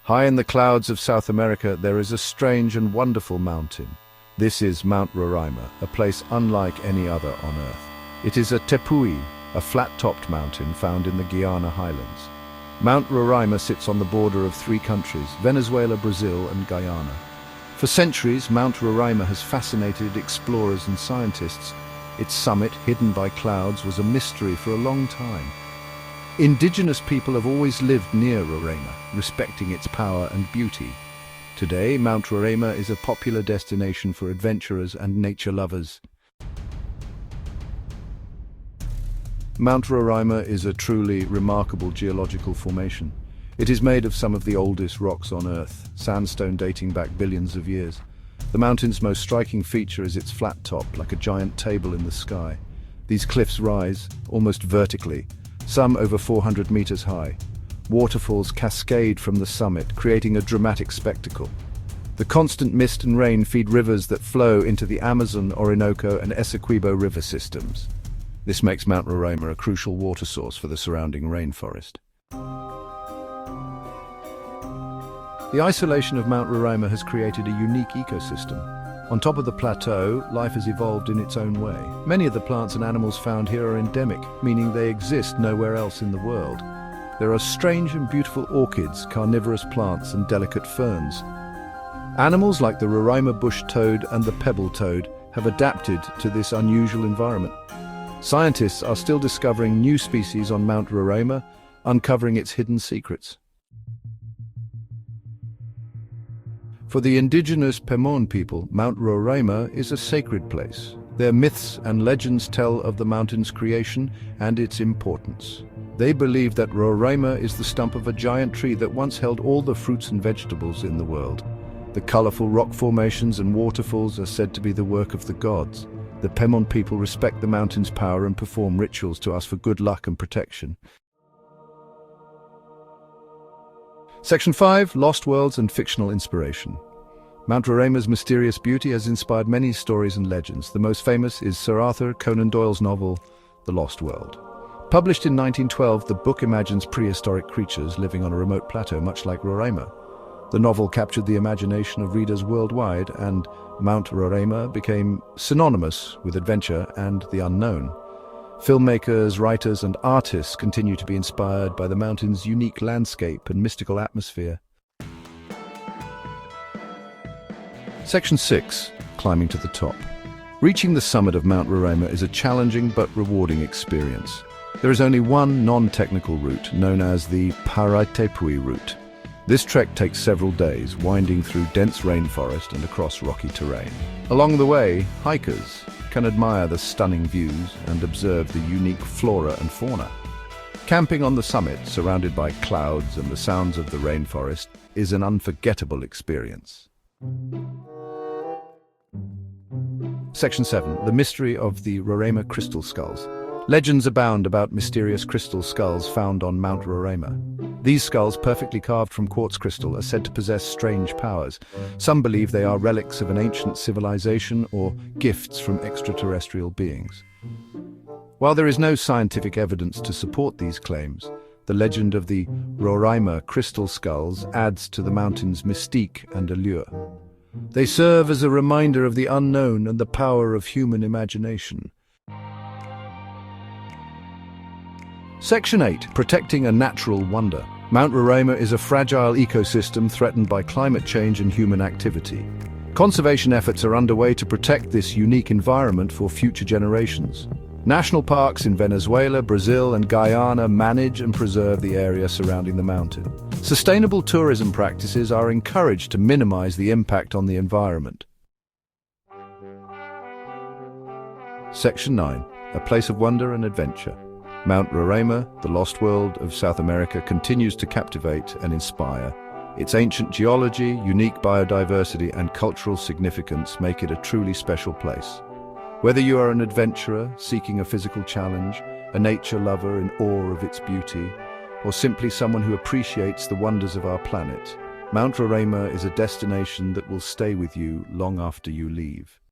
High in the clouds of South America, there is a strange and wonderful mountain. This is Mount Roraima, a place unlike any other on Earth. It is a tepui, a flat-topped mountain found in the Guiana highlands. Mount Roraima sits on the border of three countries, Venezuela, Brazil, and Guyana. For centuries, Mount Roraima has fascinated explorers and scientists. Its summit, hidden by clouds, was a mystery for a long time. Indigenous people have always lived near Roraima, respecting its power and beauty. Today, Mount Roraima is a popular destination for adventurers and nature lovers. Mount Roraima is a truly remarkable geological formation. It is made of some of the oldest rocks on Earth, sandstone dating back billions of years. The mountain's most striking feature is its flat top, like a giant table in the sky. These cliffs rise, almost vertically, some over 400 meters high. Waterfalls cascade from the summit, creating a dramatic spectacle. The constant mist and rain feed rivers that flow into the Amazon, Orinoco, and Essequibo river systems. This makes Mount Roraima a crucial water source for the surrounding rainforest. The isolation of Mount Roraima has created a unique ecosystem. On top of the plateau, life has evolved in its own way. Many of the plants and animals found here are endemic, meaning they exist nowhere else in the world. There are strange and beautiful orchids, carnivorous plants, and delicate ferns. Animals like the Roraima bush toad and the pebble toad have adapted to this unusual environment. Scientists are still discovering new species on Mount Roraima, uncovering its hidden secrets. For the indigenous Pemon people, Mount Roraima is a sacred place. Their myths and legends tell of the mountain's creation and its importance. They believe that Roraima is the stump of a giant tree that once held all the fruits and vegetables in the world. The colorful rock formations and waterfalls are said to be the work of the gods. The Pemon people respect the mountain's power and perform rituals to ask for good luck and protection. Section 5. Lost Worlds and Fictional Inspiration. Mount Roraima's mysterious beauty has inspired many stories and legends. The most famous is Sir Arthur Conan Doyle's novel, The Lost World. Published in 1912, the book imagines prehistoric creatures living on a remote plateau much like Roraima. The novel captured the imagination of readers worldwide, and Mount Roraima became synonymous with adventure and the unknown. Filmmakers, writers, and artists continue to be inspired by the mountain's unique landscape and mystical atmosphere. Section 6. Climbing to the top. Reaching the summit of Mount Roraima is a challenging but rewarding experience. There is only one non-technical route, known as the Paratepui route. This trek takes several days, winding through dense rainforest and across rocky terrain. Along the way, hikers can admire the stunning views and observe the unique flora and fauna. Camping on the summit, surrounded by clouds and the sounds of the rainforest, is an unforgettable experience. Section 7. The Mystery of the Roraima Crystal Skulls. Legends abound about mysterious crystal skulls found on Mount Roraima. These skulls, perfectly carved from quartz crystal, are said to possess strange powers. Some believe they are relics of an ancient civilization or gifts from extraterrestrial beings. While there is no scientific evidence to support these claims, the legend of the Roraima crystal skulls adds to the mountain's mystique and allure. They serve as a reminder of the unknown and the power of human imagination. Section 8. Protecting a Natural Wonder. Mount Roraima is a fragile ecosystem threatened by climate change and human activity. Conservation efforts are underway to protect this unique environment for future generations. National parks in Venezuela, Brazil, and Guyana manage and preserve the area surrounding the mountain. Sustainable tourism practices are encouraged to minimize the impact on the environment. Section 9. A Place of Wonder and Adventure. Mount Roraima, the lost world of South America, continues to captivate and inspire. Its ancient geology, unique biodiversity, and cultural significance make it a truly special place. Whether you are an adventurer seeking a physical challenge, a nature lover in awe of its beauty, or simply someone who appreciates the wonders of our planet, Mount Roraima is a destination that will stay with you long after you leave.